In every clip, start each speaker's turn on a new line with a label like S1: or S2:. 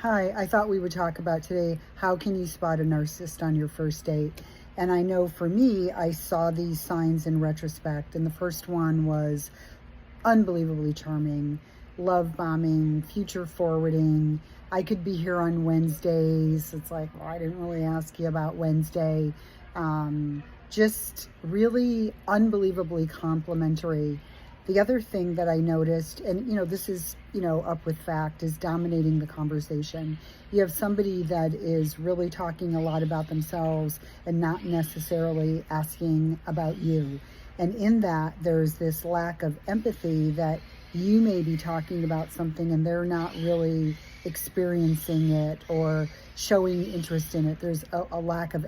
S1: Hi, I thought we would talk about today, how can you spot a narcissist on your first date? And I know for me, I saw these signs in retrospect. And the first one was unbelievably charming, love bombing, future forwarding. I could be here on Wednesdays. It's like, well, I didn't really ask you about Wednesday. Just really unbelievably complimentary. The other thing that I noticed, and this is, up with fact, is dominating the conversation. You have somebody that is really talking a lot about themselves and not necessarily asking about you. And in that, there's this lack of empathy that you may be talking about something and they're not really experiencing it or showing interest in it. There's a lack of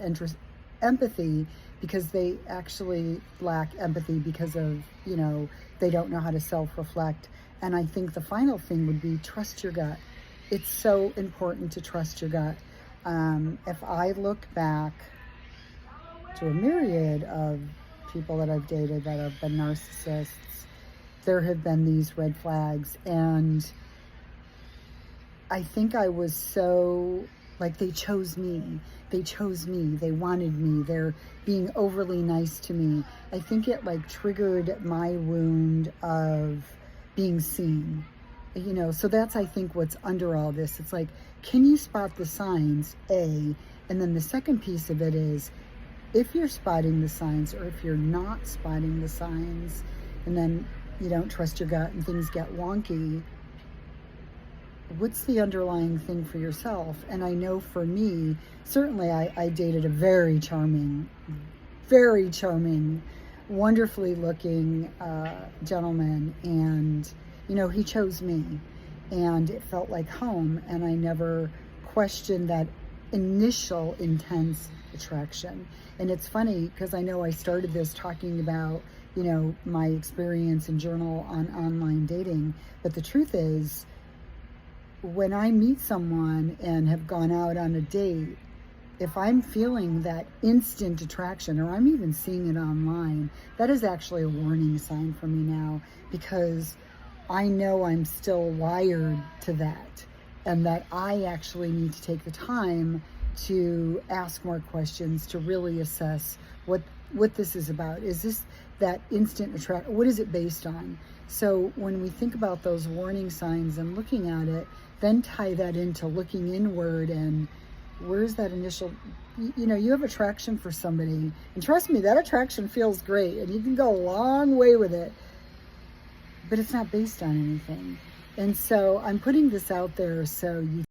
S1: empathy because they actually lack empathy because of, they don't know how to self-reflect. And I think the final thing would be trust your gut. It's so important to trust your gut. If I look back to a myriad of people that I've dated that have been narcissists, there have been these red flags. And I think I was so, like, they chose me. They wanted me. They're being overly nice to me. I think it triggered my wound of being seen. So that's, I think, what's under all this. It's like, can you spot the signs, A? And then the second piece of it is, if you're spotting the signs or if you're not spotting the signs, and then you don't trust your gut and things get wonky, what's the underlying thing for yourself? And I know for me, certainly I dated a very charming, wonderfully looking gentleman, and he chose me, and it felt like home, and I never questioned that initial intense attraction. And it's funny because I know I started this talking about my experience and journal on online dating, but the truth is, when I meet someone and have gone out on a date, if I'm feeling that instant attraction, or I'm even seeing it online, that is actually a warning sign for me now, because I know I'm still wired to that, and that I actually need to take the time to ask more questions to really assess what this is about. Is this that instant attraction? What is it based on? So when we think about those warning signs and looking at it, then tie that into looking inward and where's that initial, you have attraction for somebody, and trust me, that attraction feels great and you can go a long way with it, but it's not based on anything. And so I'm putting this out there so you